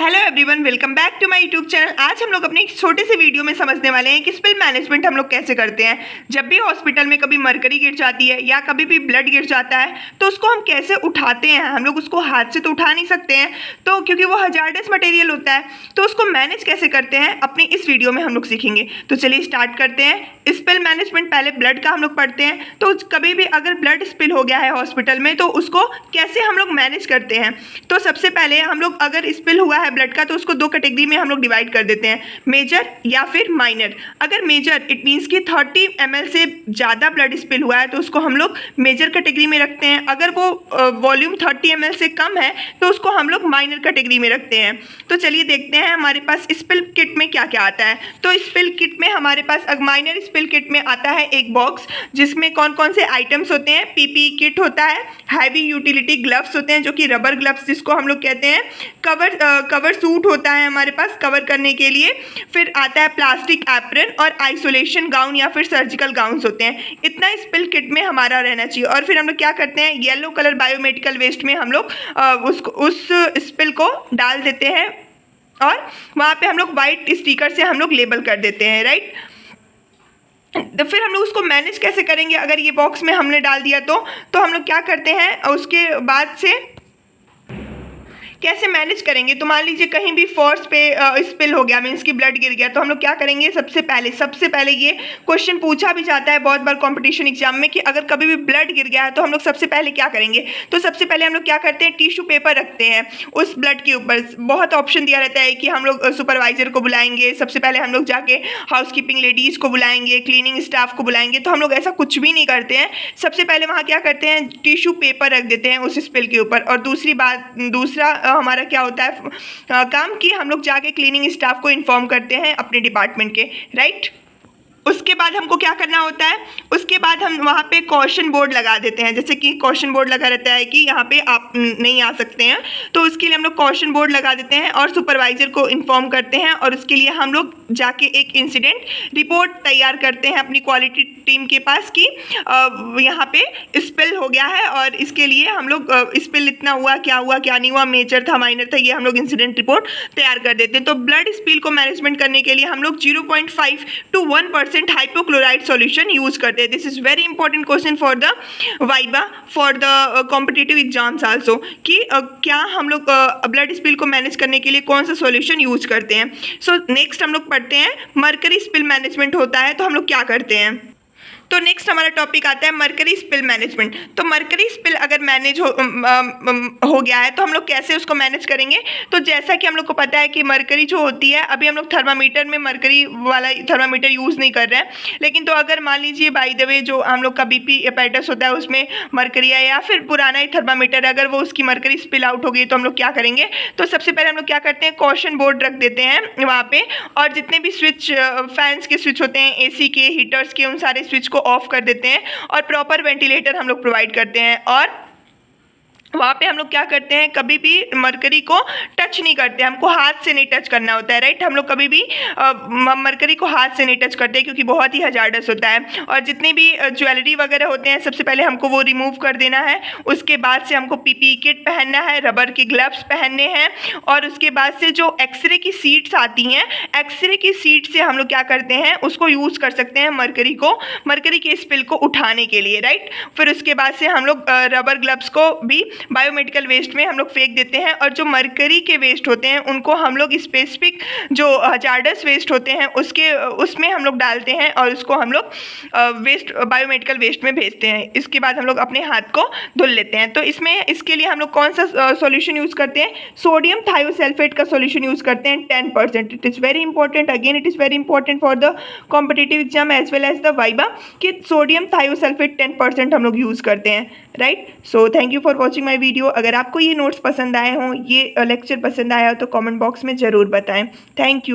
Hello everyone, welcome back to my YouTube channel. आज हम लोग अपने एक छोटे से वीडियो में समझने वाले हैं कि स्पिल मैनेजमेंट हम लोग कैसे करते हैं। जब भी हॉस्पिटल में कभी मरकरी गिर जाती है या कभी भी ब्लड गिर जाता है तो उसको हम कैसे उठाते हैं। हम लोग उसको हाथ से तो उठा नहीं सकते हैं, तो क्योंकि वो हजार्डस मटेरियल होता है, तो उसको मैनेज कैसे करते हैं अपने इस वीडियो में हम लोग सीखेंगे। तो चलिए स्टार्ट करते हैं। स्पिल मैनेजमेंट, पहले ब्लड का हम लोग पढ़ते हैं। तो कभी भी अगर ब्लड स्पिल हो गया है हॉस्पिटल में तो उसको कैसे हम लोग मैनेज करते हैं। तो सबसे पहले हम लोग अगर स्पिल हुआ है ब्लड का तो उसको दो कैटेगरी में हम लोग डिवाइड कर देते हैं, मेजर या फिर माइनर। अगर मेजर इट मीन्स कि 30 ml से ज़्यादा ब्लड स्पिल हुआ है तो उसको हम लोग मेजर कैटेगरी में रखते हैं। अगर वो वॉल्यूम 30 ml से कम है तो उसको हम लोग माइनर कैटेगरी में रखते हैं। तो चलिए देखते हैं हमारे पास स्पिल किट में क्या क्या आता है। तो स्पिल किट में हमारे पास माइनर स्पिल किट में आता है एक बॉक्स जिसमें कौन कौन से आइटम्स होते हैं। पीपीई किट होता है, हैवी यूटिलिटी ग्लव्स होते हैं जो कि रबर ग्लव्स जिसको हम लोग कहते हैं, कवर सूट होता है हमारे पास कवर करने के लिए, फिर आता है प्लास्टिक एप्रन और आइसोलेशन गाउन या फिर सर्जिकल गाउन्स होते हैं। इतना स्पिल किट में हमारा रहना चाहिए। और फिर हम लोग क्या करते हैं, येलो कलर बायोमेडिकल वेस्ट में हम लोग उस स्पिल को डाल देते हैं और वहाँ पे हम लोग वाइट स्टिकर से हम लोग लेबल कर देते हैं, राइट। तो फिर हम लोग उसको मैनेज कैसे करेंगे। अगर ये बॉक्स में हमने डाल दिया तो हम लोग क्या करते हैं, उसके बाद से कैसे मैनेज करेंगे। तो मान लीजिए कहीं भी फोर्स पे स्पिल हो गया, मीन्स कि ब्लड गिर गया, तो हम लोग क्या करेंगे। सबसे पहले ये क्वेश्चन पूछा भी जाता है बहुत बार कंपटीशन एग्जाम में कि अगर कभी भी ब्लड गिर गया है तो हम लोग सबसे पहले क्या करेंगे। तो सबसे पहले हम लोग क्या करते हैं, टिश्यू पेपर रखते हैं उस ब्लड के ऊपर। बहुत ऑप्शन दिया रहता है कि हम लोग सुपरवाइजर को बुलाएंगे, सबसे पहले हम लोग जाके हाउसकीपिंग लेडीज़ को बुलाएंगे, क्लीनिंग स्टाफ को बुलाएंगे। तो हम लोग ऐसा कुछ भी नहीं करते हैं। सबसे पहले वहाँ क्या करते हैं, टिश्यू पेपर रख देते हैं उस स्पिल के ऊपर। और दूसरा हमारा क्या होता है काम कि हम लोग जाके क्लीनिंग स्टाफ को इन्फॉर्म करते हैं अपने डिपार्टमेंट के, राइट। उसके बाद हमको क्या करना होता है, उसके बाद हम वहाँ पे कॉशन बोर्ड लगा देते हैं। जैसे कि कॉशन बोर्ड लगा रहता है कि यहाँ पे आप नहीं आ सकते हैं, तो उसके लिए हम लोग कॉशन बोर्ड लगा देते हैं और सुपरवाइज़र को इन्फॉर्म करते हैं। और उसके लिए हम लोग जाके एक इंसिडेंट रिपोर्ट तैयार करते हैं अपनी क्वालिटी टीम के पास कि यहाँ पे स्पिल हो गया है और इसके लिए हम लोग स्पिल इतना हुआ क्या नहीं हुआ, मेजर था माइनर था, ये हम लोग इंसिडेंट रिपोर्ट तैयार कर देते हैं। तो ब्लड स्पिल को मैनेजमेंट करने के लिए हम लोग 0.5 to 1% हाइपोक्लोराइड सॉल्यूशन यूज करते हैं। This is very important question for the viva for the competitive exams also कि क्या हम लोग ब्लड स्पिल को मैनेज करने के लिए कौन सा सॉल्यूशन यूज करते हैं। सो नेक्स्ट हम लोग पढ़ते हैं मरकरी स्पिल मैनेजमेंट होता है तो हम लोग क्या करते हैं। तो नेक्स्ट हमारा टॉपिक आता है मरकरी स्पिल मैनेजमेंट। तो मरकरी स्पिल अगर मैनेज हो गया है तो हम लोग कैसे उसको मैनेज करेंगे। तो जैसा कि हम लोग को पता है कि मरकरी जो होती है, अभी हम लोग थर्मामीटर में मरकरी वाला थर्मामीटर यूज़ नहीं कर रहे हैं, लेकिन तो अगर मान लीजिए बाय द वे जो हम लोग का बीपी एपेरेटस होता है उसमें मरकरी है या फिर पुराना ही थर्मामीटर अगर वो उसकी मरकरी स्पिल आउट हो गई तो हम लोग क्या करेंगे। तो सबसे पहले हम लोग क्या करते हैं, कॉशन बोर्ड रख देते हैं वहाँ पे, और जितने भी स्विच फैंस के स्विच होते हैं, एसी के, हीटर्स के, उन सारे स्विच को ऑफ कर देते हैं और प्रॉपर वेंटिलेटर हम लोग प्रोवाइड करते हैं। और वहाँ पे हम लोग क्या करते हैं, कभी भी मरकरी को टच नहीं करते, हमको हाथ से नहीं टच करना होता है, राइट। हम लोग कभी भी मरकरी को हाथ से नहीं टच करते क्योंकि बहुत ही हजार्डस होता है। और जितने भी ज्वेलरी वगैरह होते हैं सबसे पहले हमको वो रिमूव कर देना है। उसके बाद से हमको पीपीई किट पहनना है, रबर के ग्लव्स पहनने हैं, और उसके बाद से जो एक्सरे की सीट्स आती हैं, एक्सरे की सीट से हम लोग क्या करते हैं, उसको यूज़ कर सकते हैं मरकरी के स्पिल को उठाने के लिए, राइट। फिर उसके बाद से हम लोग रबर ग्लव्स को भी बायोमेडिकल वेस्ट में हम लोग फेंक देते हैं। और जो मरकरी के वेस्ट होते हैं उनको हम लोग स्पेसिफिक जो हजार्डस वेस्ट होते हैं उसमें हम लोग डालते हैं और उसको हम लोग बायोमेडिकल वेस्ट में भेजते हैं। इसके बाद हम लोग अपने हाथ को धुल लेते हैं। तो इसके लिए हम लोग कौन सा सॉल्यूशन यूज़ करते हैं, सोडियम थायोसल्फेट का सॉल्यूशन यूज़ करते हैं 10%। It is very important, again it is very important for the competitive exam as well as the viva कि सोडियम थायोसल्फेट 10% हम लोग यूज़ करते हैं, right. So thank you for watching my video. अगर आपको ये नोट्स पसंद आए हों, ये लेक्चर पसंद आया हो तो कमेंट बॉक्स में ज़रूर बताएं। Thank you.